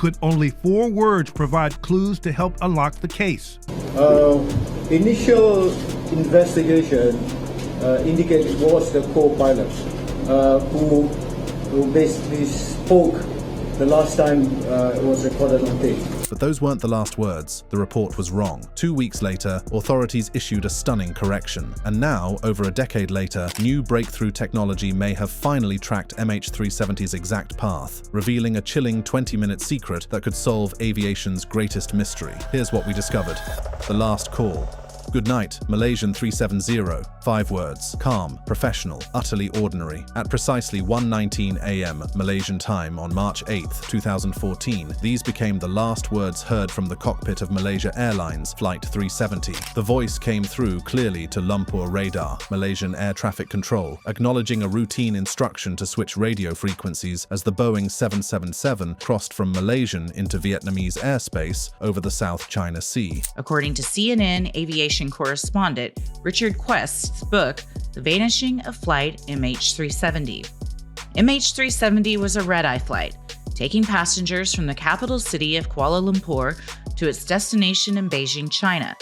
could only 4 words provide clues to help unlock the case? Initial investigation indicated it was the co-pilot who basically spoke the last time it was recorded on tape. But those weren't the last words. The report was wrong. 2 weeks later, authorities issued a stunning correction. And now, over a decade later, new breakthrough technology may have finally tracked MH370's exact path, revealing a chilling 20-minute secret that could solve aviation's greatest mystery. Here's what we discovered. The last call. Good night, Malaysian 370. 5 words. Calm, professional, utterly ordinary. At precisely 1:19 a.m. Malaysian time on March 8, 2014, these became the last words heard from the cockpit of Malaysia Airlines Flight 370. The voice came through clearly to Lumpur radar, Malaysian air traffic control, acknowledging a routine instruction to switch radio frequencies as the Boeing 777 crossed from Malaysian into Vietnamese airspace over the South China Sea. According to CNN Aviation correspondent Richard Quest's book, The Vanishing of Flight MH370. MH370 was a red-eye flight, taking passengers from the capital city of Kuala Lumpur to its destination in Beijing, China,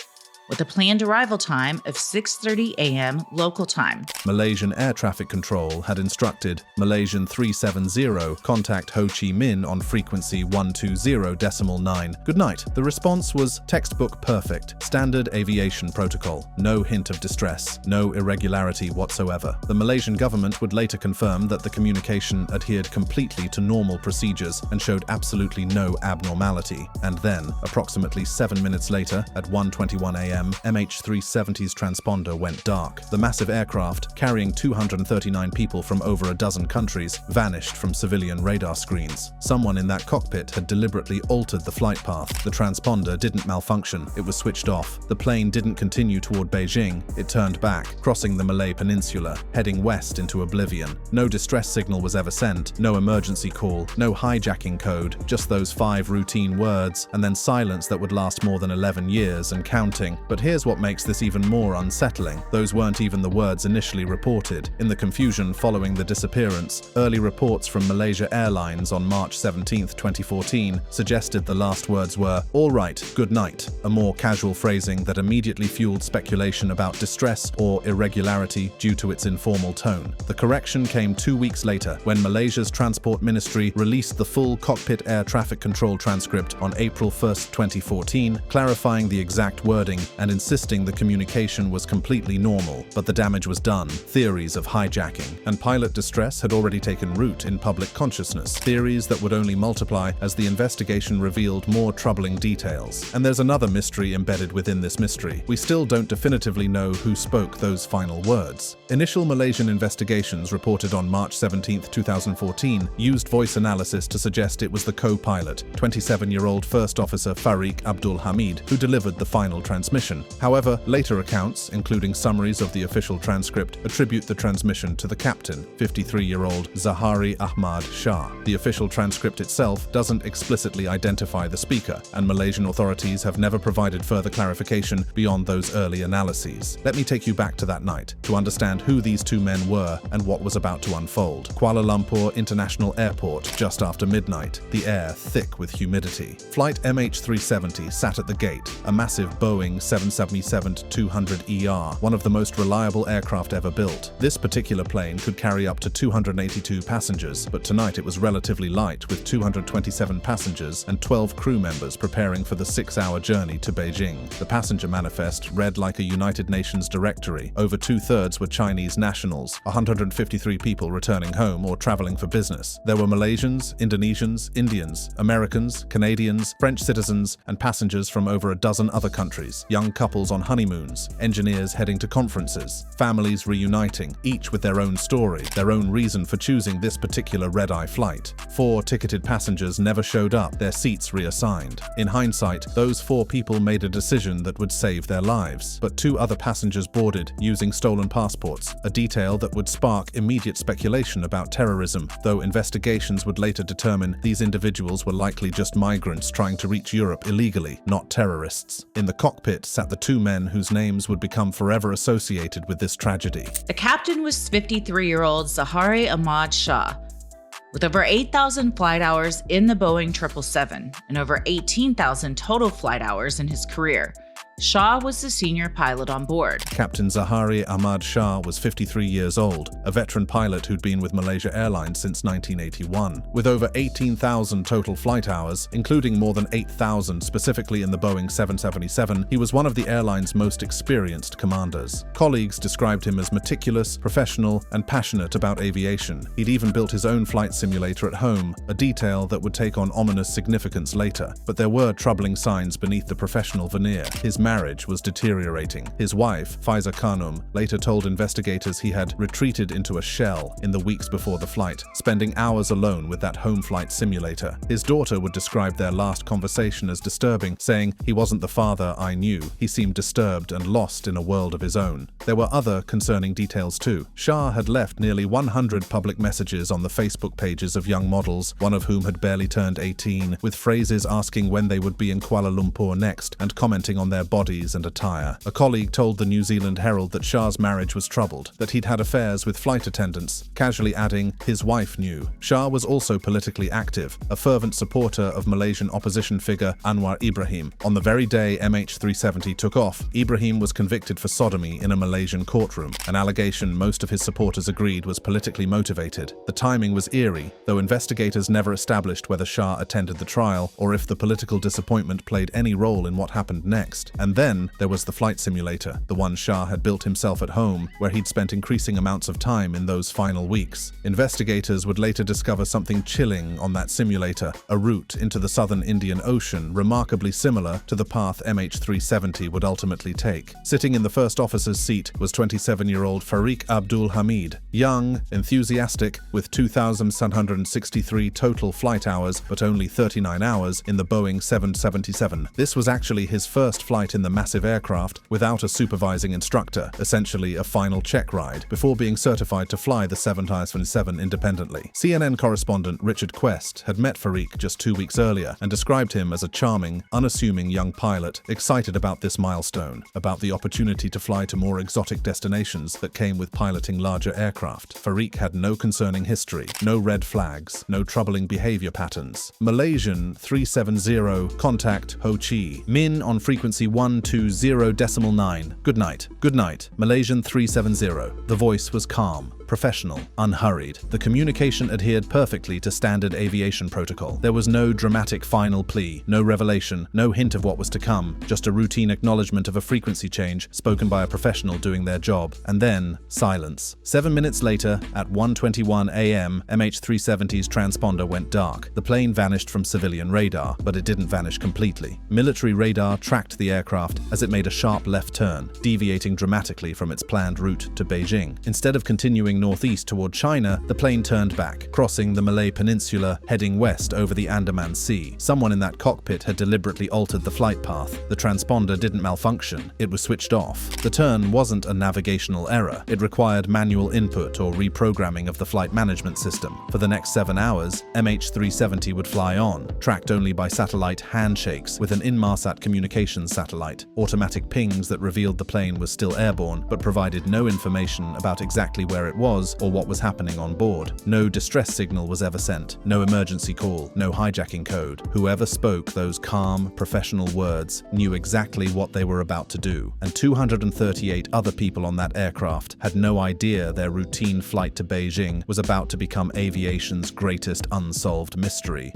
with a planned arrival time of 6:30 a.m. local time. Malaysian Air Traffic Control had instructed Malaysian 370 contact Ho Chi Minh on frequency 120.9. Good night. The response was textbook perfect, standard aviation protocol, no hint of distress, no irregularity whatsoever. The Malaysian government would later confirm that the communication adhered completely to normal procedures and showed absolutely no abnormality. And then, approximately 7 minutes later, at 1:21 a.m., MH370's transponder went dark. The massive aircraft, carrying 239 people from over a dozen countries, vanished from civilian radar screens. Someone in that cockpit had deliberately altered the flight path. The transponder didn't malfunction, it was switched off. The plane didn't continue toward Beijing, it turned back, crossing the Malay Peninsula, heading west into oblivion. No distress signal was ever sent, no emergency call, no hijacking code, just those 5 routine words, and then silence that would last more than 11 years and counting. But here's what makes this even more unsettling. Those weren't even the words initially reported. In the confusion following the disappearance, early reports from Malaysia Airlines on March 17, 2014 suggested the last words were, "All right, good night," a more casual phrasing that immediately fueled speculation about distress or irregularity due to its informal tone. The correction came 2 weeks later when Malaysia's Transport Ministry released the full cockpit air traffic control transcript on April 1, 2014, clarifying the exact wording and insisting the communication was completely normal, but the damage was done. Theories of hijacking and pilot distress had already taken root in public consciousness, theories that would only multiply as the investigation revealed more troubling details. And there's another mystery embedded within this mystery. We still don't definitively know who spoke those final words. Initial Malaysian investigations reported on March 17, 2014, used voice analysis to suggest it was the co-pilot, 27-year-old First Officer Fariq Abdul Hamid, who delivered the final transmission. However, later accounts, including summaries of the official transcript, attribute the transmission to the captain, 53-year-old Zahari Ahmad Shah. The official transcript itself doesn't explicitly identify the speaker, and Malaysian authorities have never provided further clarification beyond those early analyses. Let me take you back to that night to understand who these 2 men were and what was about to unfold. Kuala Lumpur International Airport, just after midnight, the air thick with humidity. Flight MH370 sat at the gate, a massive Boeing 777-200ER, one of the most reliable aircraft ever built. This particular plane could carry up to 282 passengers, but tonight it was relatively light with 227 passengers and 12 crew members preparing for the 6-hour journey to Beijing. The passenger manifest read like a United Nations directory. Over 2/3 were Chinese nationals, 153 people returning home or traveling for business. There were Malaysians, Indonesians, Indians, Americans, Canadians, French citizens, and passengers from over a dozen other countries. Young couples on honeymoons, engineers heading to conferences, families reuniting, each with their own story, their own reason for choosing this particular red-eye flight. 4 ticketed passengers never showed up, their seats reassigned. In hindsight, those 4 people made a decision that would save their lives. But 2 other passengers boarded using stolen passports, a detail that would spark immediate speculation about terrorism, though investigations would later determine these individuals were likely just migrants trying to reach Europe illegally, not terrorists. In the cockpit sat the 2 men whose names would become forever associated with this tragedy. The captain was 53-year-old Zahari Ahmad Shah. With over 8,000 flight hours in the Boeing 777 and over 18,000 total flight hours in his career, Shah was the senior pilot on board. Captain Zahari Ahmad Shah was 53 years old, a veteran pilot who'd been with Malaysia Airlines since 1981. With over 18,000 total flight hours, including more than 8,000 specifically in the Boeing 777, he was one of the airline's most experienced commanders. Colleagues described him as meticulous, professional, and passionate about aviation. He'd even built his own flight simulator at home, a detail that would take on ominous significance later. But there were troubling signs beneath the professional veneer. His marriage was deteriorating. His wife, Faiza Khanum, later told investigators he had retreated into a shell in the weeks before the flight, spending hours alone with that home flight simulator. His daughter would describe their last conversation as disturbing, saying, "He wasn't the father I knew. He seemed disturbed and lost in a world of his own." There were other concerning details too. Shah had left nearly 100 public messages on the Facebook pages of young models, one of whom had barely turned 18, with phrases asking when they would be in Kuala Lumpur next and commenting on their bodies and attire. A colleague told the New Zealand Herald that Shah's marriage was troubled, that he'd had affairs with flight attendants, casually adding, "His wife knew." Shah was also politically active, a fervent supporter of Malaysian opposition figure Anwar Ibrahim. On the very day MH370 took off, Ibrahim was convicted for sodomy in a Malaysian courtroom, an allegation most of his supporters agreed was politically motivated. The timing was eerie, though investigators never established whether Shah attended the trial or if the political disappointment played any role in what happened next. And then there was the flight simulator, the one Shah had built himself at home, where he'd spent increasing amounts of time in those final weeks. Investigators would later discover something chilling on that simulator, a route into the southern Indian Ocean remarkably similar to the path MH370 would ultimately take. Sitting in the first officer's seat was 27-year-old Fariq Abdul Hamid, young, enthusiastic, with 2,763 total flight hours but only 39 hours in the Boeing 777. This was actually his first flight in the massive aircraft without a supervising instructor, essentially a final check ride, before being certified to fly the 777 independently. CNN correspondent Richard Quest had met Fariq just 2 weeks earlier and described him as a charming, unassuming young pilot, excited about this milestone, about the opportunity to fly to more exotic destinations that came with piloting larger aircraft. Fariq had no concerning history, no red flags, no troubling behavior patterns. Malaysian 370, contact Ho Chi Minh on frequency 120.9. Good night. Good night. Malaysian 370. The voice was calm, professional, unhurried. The communication adhered perfectly to standard aviation protocol. There was no dramatic final plea, no revelation, no hint of what was to come, just a routine acknowledgement of a frequency change spoken by a professional doing their job, and then silence. 7 minutes later, at 1:21 a.m., MH370's transponder went dark. The plane vanished from civilian radar, but it didn't vanish completely. Military radar tracked the aircraft as it made a sharp left turn, deviating dramatically from its planned route to Beijing. Instead of continuing northeast toward China, the plane turned back, crossing the Malay Peninsula, heading west over the Andaman Sea. Someone in that cockpit had deliberately altered the flight path. The transponder didn't malfunction, it was switched off. The turn wasn't a navigational error. It required manual input or reprogramming of the flight management system. For the next 7 hours, MH370 would fly on, tracked only by satellite handshakes with an Inmarsat communications satellite, automatic pings that revealed the plane was still airborne but provided no information about exactly where it was or what was happening on board. No distress signal was ever sent, no emergency call, no hijacking code. Whoever spoke those calm, professional words knew exactly what they were about to do, and 238 other people on that aircraft had no idea their routine flight to Beijing was about to become aviation's greatest unsolved mystery,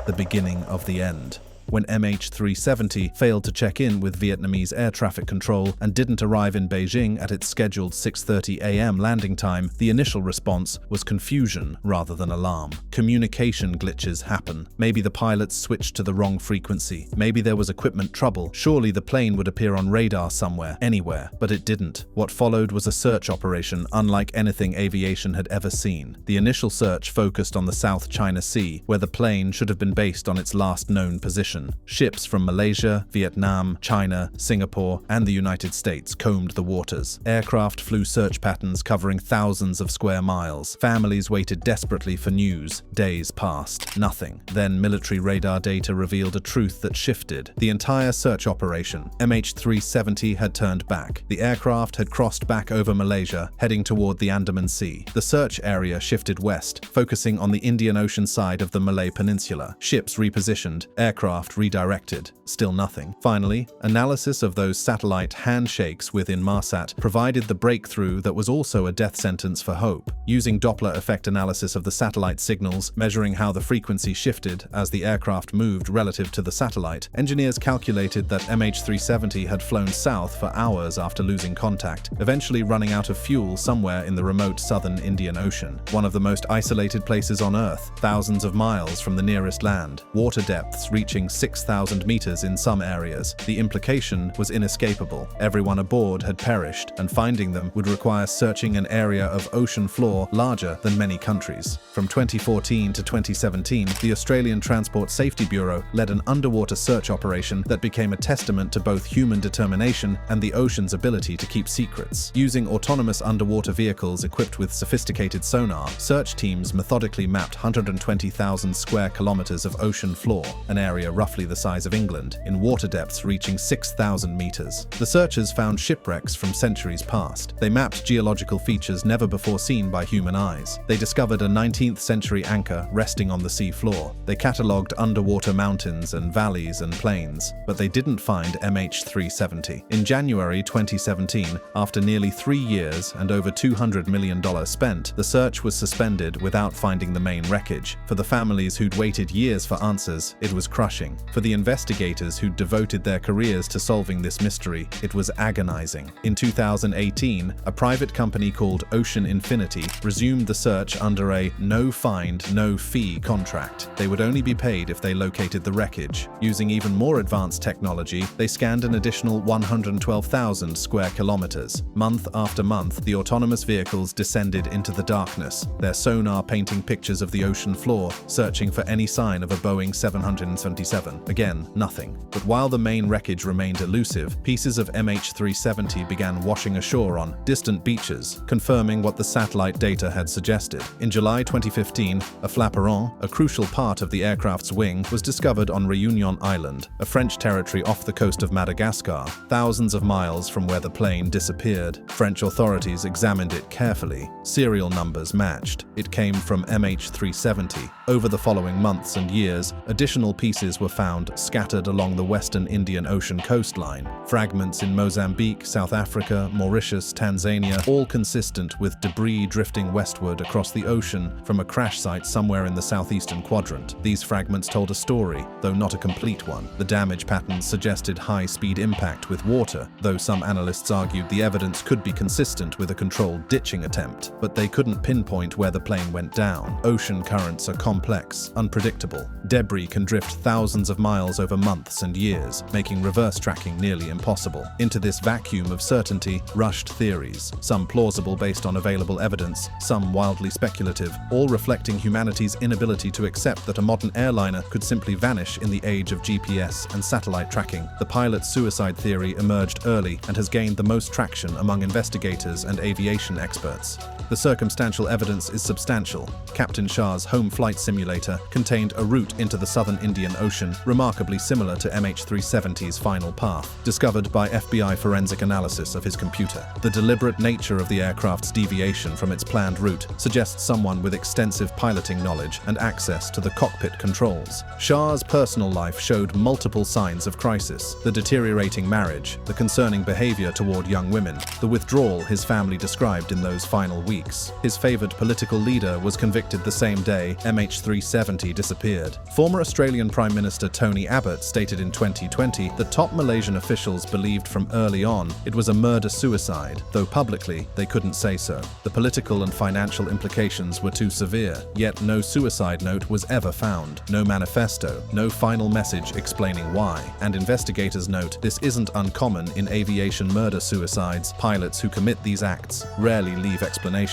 the beginning of the end. When MH370 failed to check in with Vietnamese air traffic control and didn't arrive in Beijing at its scheduled 6:30 a.m. landing time, the initial response was confusion rather than alarm. Communication glitches happen. Maybe the pilots switched to the wrong frequency. Maybe there was equipment trouble. Surely the plane would appear on radar somewhere, anywhere, but it didn't. What followed was a search operation unlike anything aviation had ever seen. The initial search focused on the South China Sea, where the plane should have been based on its last known position. ocean. Ships from Malaysia, Vietnam, China, Singapore, and the United States combed the waters. Aircraft flew search patterns covering thousands of square miles. Families waited desperately for news. Days passed. Nothing. Then military radar data revealed a truth that shifted. The entire search operation, MH370, had turned back. The aircraft had crossed back over Malaysia, heading toward the Andaman Sea. The search area shifted west, focusing on the Indian Ocean side of the Malay Peninsula. Ships repositioned, aircraft redirected. Still nothing. Finally, analysis of those satellite handshakes with Inmarsat provided the breakthrough that was also a death sentence for hope. Using Doppler effect analysis of the satellite signals, measuring how the frequency shifted as the aircraft moved relative to the satellite, engineers calculated that MH370 had flown south for hours after losing contact, eventually running out of fuel somewhere in the remote southern Indian Ocean, one of the most isolated places on Earth, thousands of miles from the nearest land, water depths reaching 6,000 meters in some areas. The implication was inescapable. Everyone aboard had perished, and finding them would require searching an area of ocean floor larger than many countries. From 2014 to 2017, the Australian Transport Safety Bureau led an underwater search operation that became a testament to both human determination and the ocean's ability to keep secrets. Using autonomous underwater vehicles equipped with sophisticated sonar, search teams methodically mapped 120,000 square kilometers of ocean floor, an area roughly the size of England, in water depths reaching 6,000 meters. The searchers found shipwrecks from centuries past. They mapped geological features never before seen by human eyes. They discovered a 19th century anchor resting on the sea floor. They catalogued underwater mountains and valleys and plains, but they didn't find MH370. In January 2017, after nearly 3 years and over $200 million spent, the search was suspended without finding the main wreckage. For the families who'd waited years for answers, it was crushing. For the investigators who'd devoted their careers to solving this mystery, it was agonizing. In 2018, a private company called Ocean Infinity resumed the search under a no-find, no-fee contract. They would only be paid if they located the wreckage. Using even more advanced technology, they scanned an additional 112,000 square kilometers. Month after month, the autonomous vehicles descended into the darkness, their sonar painting pictures of the ocean floor, searching for any sign of a Boeing 777. Again, nothing. But while the main wreckage remained elusive, pieces of MH370 began washing ashore on distant beaches, confirming what the satellite data had suggested. In July 2015, a flaperon, a crucial part of the aircraft's wing, was discovered on Réunion Island, a French territory off the coast of Madagascar, thousands of miles from where the plane disappeared. French authorities examined it carefully. Serial numbers matched. It came from MH370. Over the following months and years, additional pieces were found scattered along the western Indian Ocean coastline. Fragments in Mozambique, South Africa, Mauritius, Tanzania, all consistent with debris drifting westward across the ocean from a crash site somewhere in the southeastern quadrant. These fragments told a story, though not a complete one. The damage patterns suggested high-speed impact with water, though some analysts argued the evidence could be consistent with a controlled ditching attempt, but they couldn't pinpoint where the plane went down. Ocean currents are complex, unpredictable. Debris can drift thousands of miles over months and years, making reverse tracking nearly impossible. Into this vacuum of certainty rushed theories, some plausible based on available evidence, some wildly speculative, all reflecting humanity's inability to accept that a modern airliner could simply vanish in the age of GPS and satellite tracking. The pilot's suicide theory emerged early and has gained the most traction among investigators and aviation experts. The circumstantial evidence is substantial. Captain Shah's home flight simulator contained a route into the southern Indian Ocean, remarkably similar to MH370's final path, discovered by FBI forensic analysis of his computer. The deliberate nature of the aircraft's deviation from its planned route suggests someone with extensive piloting knowledge and access to the cockpit controls. Shah's personal life showed multiple signs of crisis: the deteriorating marriage, the concerning behavior toward young women, the withdrawal his family described in those final weeks. His favored political leader was convicted the same day MH370 disappeared. Former Australian Prime Minister Tony Abbott stated in 2020 that top Malaysian officials believed from early on it was a murder-suicide, though publicly they couldn't say so. The political and financial implications were too severe, yet no suicide note was ever found, no manifesto, no final message explaining why. And investigators note this isn't uncommon in aviation murder-suicides. Pilots who commit these acts rarely leave explanations.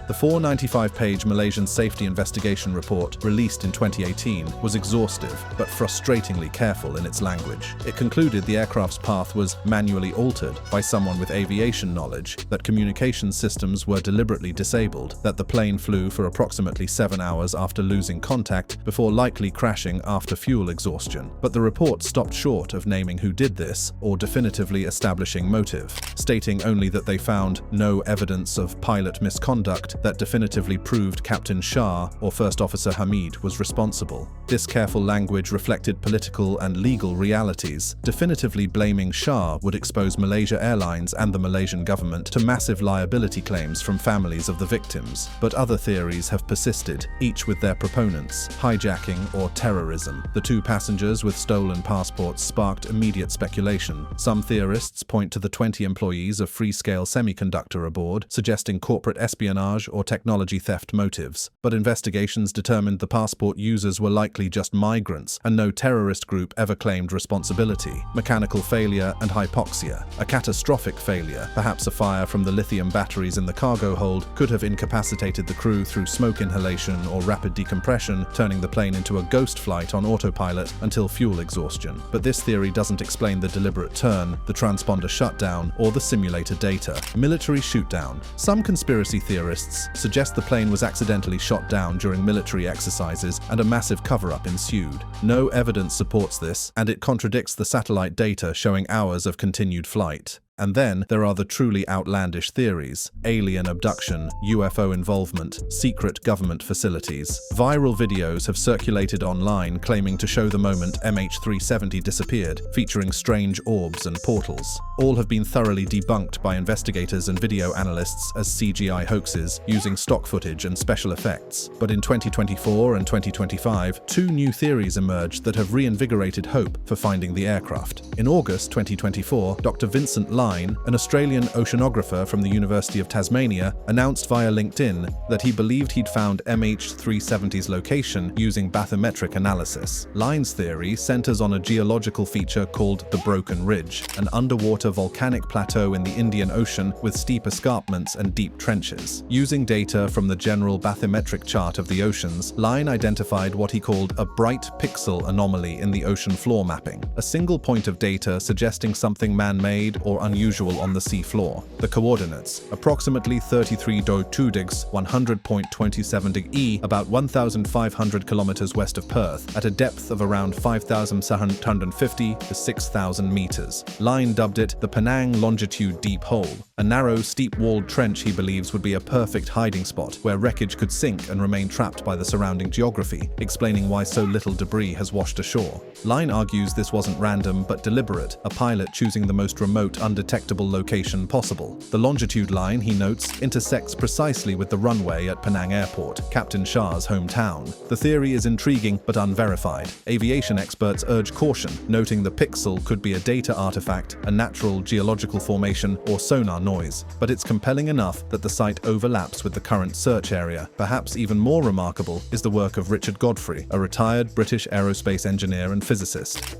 The 495-page Malaysian Safety Investigation Report, released in 2018, was exhaustive but frustrating. frustratingly careful in its language. It concluded the aircraft's path was manually altered by someone with aviation knowledge, that communication systems were deliberately disabled, that the plane flew for approximately 7 hours after losing contact before likely crashing after fuel exhaustion. But the report stopped short of naming who did this or definitively establishing motive, stating only that they found no evidence of pilot misconduct that definitively proved Captain Shah or First Officer Hamid was responsible. This careful language reflected political and legal realities. Definitively blaming Shah would expose Malaysia Airlines and the Malaysian government to massive liability claims from families of the victims. But other theories have persisted, each with their proponents: hijacking or terrorism. The 2 passengers with stolen passports sparked immediate speculation. Some theorists point to the 20 employees of Freescale Semiconductor aboard, suggesting corporate espionage or technology theft motives. But investigations determined the passport users were likely just migrants, and no terrorist group ever claimed responsibility. Mechanical failure and hypoxia. A catastrophic failure, perhaps a fire from the lithium batteries in the cargo hold, could have incapacitated the crew through smoke inhalation or rapid decompression, turning the plane into a ghost flight on autopilot until fuel exhaustion. But this theory doesn't explain the deliberate turn, the transponder shutdown, or the simulator data. Military shootdown. Some conspiracy theorists suggest the plane was accidentally shot down during military exercises and a massive cover-up ensued. No evidence supports this, and it contradicts the satellite data showing hours of continued flight. And then there are the truly outlandish theories: alien abduction, UFO involvement, secret government facilities. Viral videos have circulated online claiming to show the moment MH370 disappeared, featuring strange orbs and portals. All have been thoroughly debunked by investigators and video analysts as CGI hoaxes using stock footage and special effects. But in 2024 and 2025, 2 new theories emerged that have reinvigorated hope for finding the aircraft. In August 2024, Dr. Vincent an Australian oceanographer from the University of Tasmania, announced via LinkedIn that he believed he'd found MH370's location using bathymetric analysis. Line's theory centers on a geological feature called the Broken Ridge, an underwater volcanic plateau in the Indian Ocean with steep escarpments and deep trenches. Using data from the general bathymetric chart of the oceans, Line identified what he called a bright pixel anomaly in the ocean floor mapping, a single point of data suggesting something man-made or unusual on the sea floor. The coordinates: approximately 33.2 digs, 100.27 dig E, about 1,500 kilometers west of Perth, at a depth of around 5,750 to 6,000 meters. Line dubbed it the Penang Longitude Deep Hole, a narrow, steep-walled trench he believes would be a perfect hiding spot where wreckage could sink and remain trapped by the surrounding geography, explaining why so little debris has washed ashore. Line argues this wasn't random but deliberate, a pilot choosing the most remote, undetectable location possible. The longitude line, he notes, intersects precisely with the runway at Penang Airport, Captain Shah's hometown. The theory is intriguing but unverified. Aviation experts urge caution, noting the pixel could be a data artifact, a natural geological formation, or sonar noise. But it's compelling enough that the site overlaps with the current search area. Perhaps even more remarkable is the work of Richard Godfrey, a retired British aerospace engineer and physicist.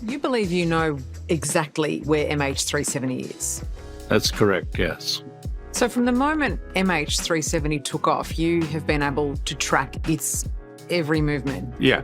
You believe you know exactly where MH370 is? That's correct, yes. So from the moment MH370 took off, you have been able to track its every movement? Yeah,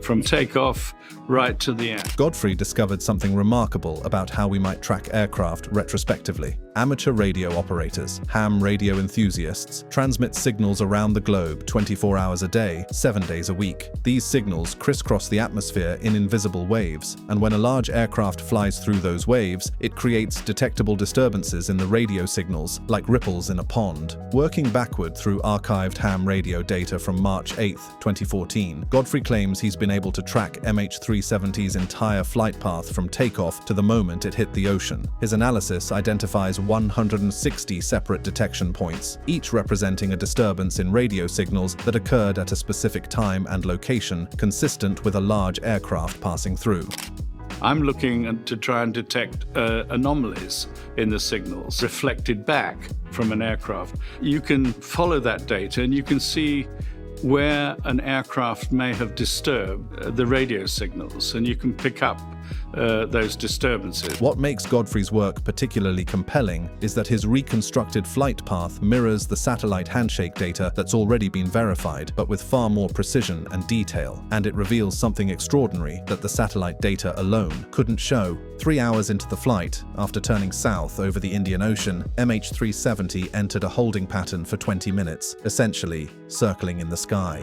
from takeoff right to the end. Godfrey discovered something remarkable about how we might track aircraft retrospectively. Amateur radio operators, ham radio enthusiasts, transmit signals around the globe 24 hours a day, 7 days a week. These signals crisscross the atmosphere in invisible waves, and when a large aircraft flies through those waves, it creates detectable disturbances in the radio signals, like ripples in a pond. Working backward through archived ham radio data from March 8, 2014, Godfrey claims he's been able to track MH370's entire flight path from takeoff to the moment it hit the ocean. His analysis identifies 160 separate detection points, each representing a disturbance in radio signals that occurred at a specific time and location, consistent with a large aircraft passing through. I'm looking to try and detect anomalies in the signals reflected back from an aircraft. You can follow that data and you can see where an aircraft may have disturbed the radio signals, and you can pick up those disturbances. What makes Godfrey's work particularly compelling is that his reconstructed flight path mirrors the satellite handshake data that's already been verified, but with far more precision and detail. And it reveals something extraordinary that the satellite data alone couldn't show. 3 hours into the flight, after turning south over the Indian Ocean, MH370 entered a holding pattern for 20 minutes, essentially circling in the sky.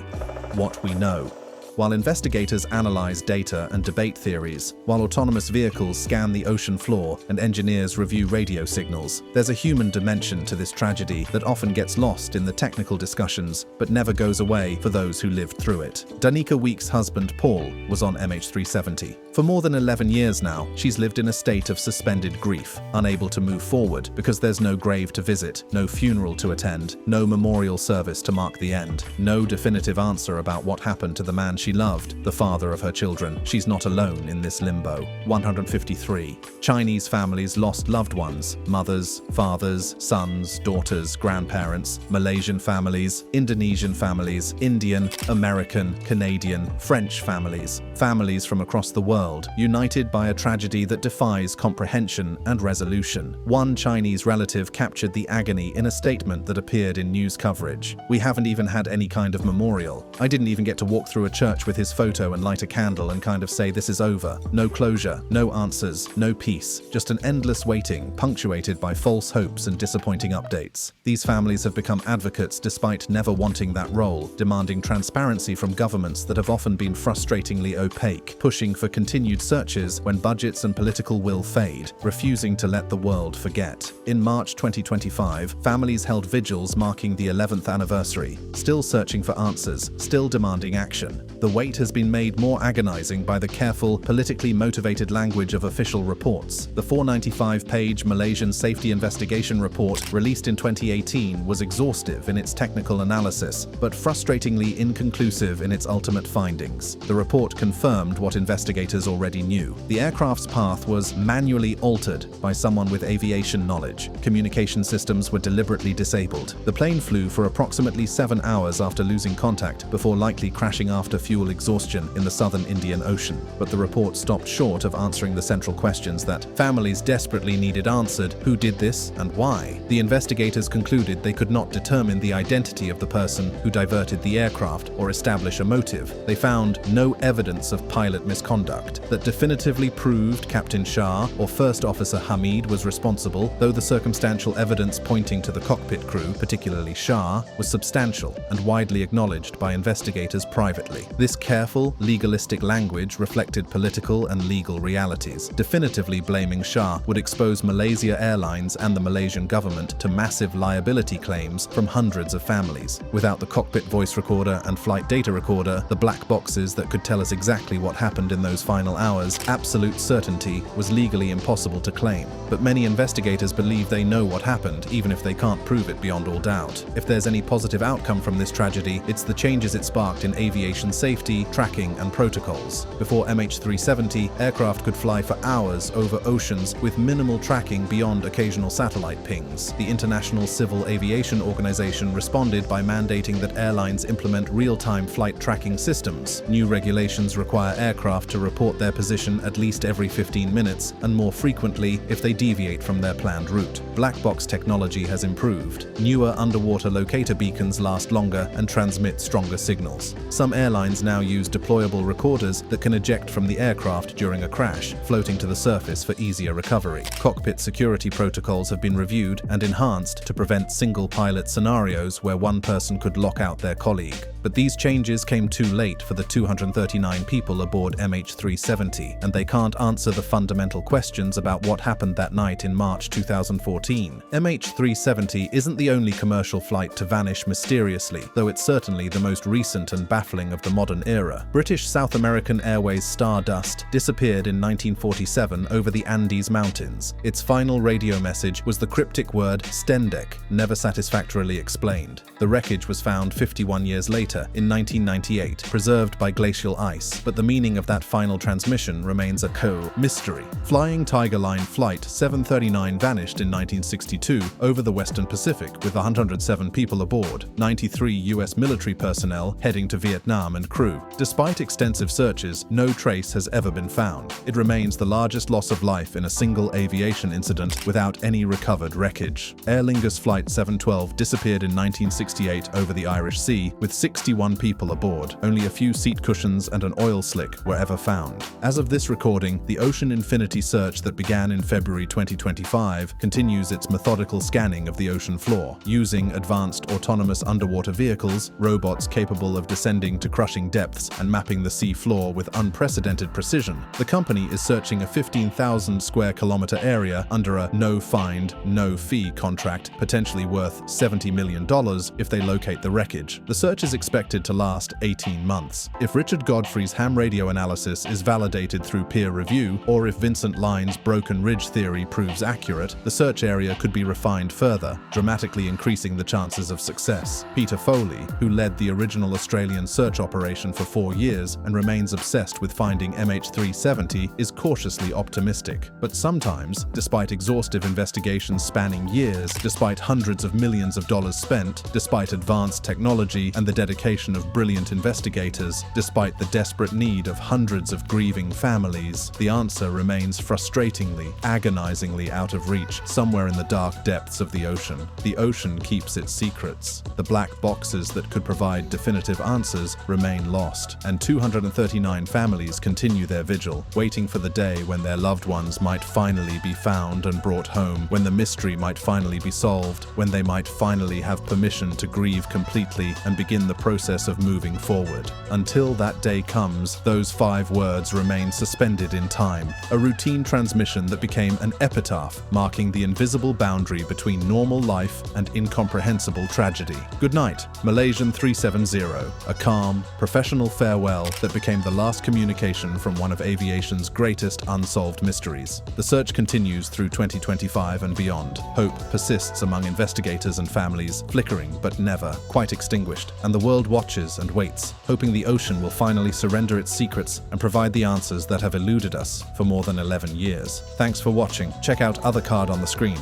What we know. While investigators analyze data and debate theories, while autonomous vehicles scan the ocean floor and engineers review radio signals, there's a human dimension to this tragedy that often gets lost in the technical discussions, but never goes away for those who lived through it. Danica Weeks' husband, Paul, was on MH370. For more than 11 years now, she's lived in a state of suspended grief, unable to move forward because there's no grave to visit, no funeral to attend, no memorial service to mark the end, no definitive answer about what happened to the man she loved, the father of her children. She's not alone in this limbo. 153. Chinese families lost loved ones, mothers, fathers, sons, daughters, grandparents. Malaysian families, Indonesian families, Indian, American, Canadian, French families. Families from across the world, united by a tragedy that defies comprehension and resolution. One Chinese relative captured the agony in a statement that appeared in news coverage. "We haven't even had any kind of memorial. I didn't even get to walk through a church with his photo and light a candle and kind of say this is over. No closure, no answers, no peace. Just an endless waiting, punctuated by false hopes and disappointing updates." These families have become advocates despite never wanting that role, demanding transparency from governments that have often been frustratingly opaque, pushing for continued searches when budgets and political will fade, refusing to let the world forget. In March 2025, families held vigils marking the 11th anniversary, still searching for answers, still demanding action. The wait has been made more agonizing by the careful, politically motivated language of official reports. The 495-page Malaysian Safety Investigation Report, released in 2018, was exhaustive in its technical analysis, but frustratingly inconclusive in its ultimate findings. The report confirmed what investigators already knew. The aircraft's path was manually altered by someone with aviation knowledge. Communication systems were deliberately disabled. The plane flew for approximately 7 hours after losing contact, before likely crashing after fuel exhaustion in the southern Indian Ocean. But the report stopped short of answering the central questions that families desperately needed answered: who did this and why? The investigators concluded they could not determine the identity of the person who diverted the aircraft or establish a motive. They found no evidence of pilot misconduct that definitively proved Captain Shah or First Officer Hamid was responsible, though the circumstantial evidence pointing to the cockpit crew, particularly Shah, was substantial and widely acknowledged by investigators privately. This careful, legalistic language reflected political and legal realities. Definitively blaming Shah would expose Malaysia Airlines and the Malaysian government to massive liability claims from hundreds of families. Without the cockpit voice recorder and flight data recorder, the black boxes that could tell us exactly what happened in those final hours, absolute certainty was legally impossible to claim. But many investigators believe they know what happened, even if they can't prove it beyond all doubt. If there's any positive outcome from this tragedy, it's the changes it sparked in aviation safety, tracking, and protocols. Before MH370, aircraft could fly for hours over oceans with minimal tracking beyond occasional satellite pings. The International Civil Aviation Organization responded by mandating that airlines implement real-time flight tracking systems. New regulations require aircraft to report their position at least every 15 minutes, and more frequently if they deviate from their planned route. Black box technology has improved. Newer underwater locator beacons last longer and transmit stronger signals. Some airlines now use deployable recorders that can eject from the aircraft during a crash, floating to the surface for easier recovery. Cockpit security protocols have been reviewed and enhanced to prevent single-pilot scenarios where one person could lock out their colleague. But these changes came too late for the 239 people aboard MH370, and they can't answer the fundamental questions about what happened that night in March 2014. MH370 isn't the only commercial flight to vanish mysteriously, though it's certainly the most recent and baffling of the modern era. British South American Airways Stardust disappeared in 1947 over the Andes Mountains. Its final radio message was the cryptic word Stendek, never satisfactorily explained. The wreckage was found 51 years later, in 1998, preserved by glacial ice. since, but the meaning of that final transmission remains a mystery. Flying Tiger Line Flight 739 vanished in 1962 over the Western Pacific with 107 people aboard, 93 U.S. military personnel heading to Vietnam and crew. Despite extensive searches, no trace has ever been found. It remains the largest loss of life in a single aviation incident without any recovered wreckage. Aer Lingus Flight 712 disappeared in 1968 over the Irish Sea with 61 people aboard. Only a few seat cushions and an oil slick were ever found. As of this recording, the Ocean Infinity search that began in February 2025 continues its methodical scanning of the ocean floor. Using advanced autonomous underwater vehicles, robots capable of descending to crushing depths and mapping the sea floor with unprecedented precision, the company is searching a 15,000 square kilometer area under a no-find, no-fee contract, potentially worth $70 million if they locate the wreckage. The search is expected to last 18 months. If Richard Godfrey's ham radio analysis is validated through peer review, or if Vincent Line's broken ridge theory proves accurate, the search area could be refined further, dramatically increasing the chances of success. Peter Foley, who led the original Australian search operation for 4 years and remains obsessed with finding MH370, is cautiously optimistic. But sometimes, despite exhaustive investigations spanning years, despite hundreds of millions of dollars spent, despite advanced technology and the dedication of brilliant investigators, despite the desperate need of hundreds of grieving families, the answer remains frustratingly, agonizingly out of reach, somewhere in the dark depths of the ocean. The ocean keeps its secrets. The black boxes that could provide definitive answers remain lost, and 239 families continue their vigil, waiting for the day when their loved ones might finally be found and brought home, when the mystery might finally be solved, when they might finally have permission to grieve completely and begin the process of moving forward. Until that day comes, those 5 words remain suspended in time, a routine transmission that became an epitaph, marking the invisible boundary between normal life and incomprehensible tragedy. Good night, Malaysian 370, a calm, professional farewell that became the last communication from one of aviation's greatest unsolved mysteries. The search continues through 2025 and beyond. Hope persists among investigators and families, flickering but never quite extinguished, and the world watches and waits, hoping the ocean will finally surrender its secrets and provide the answers that have eluded us for more than 11 years. Thanks for watching. Check out other card on the screen.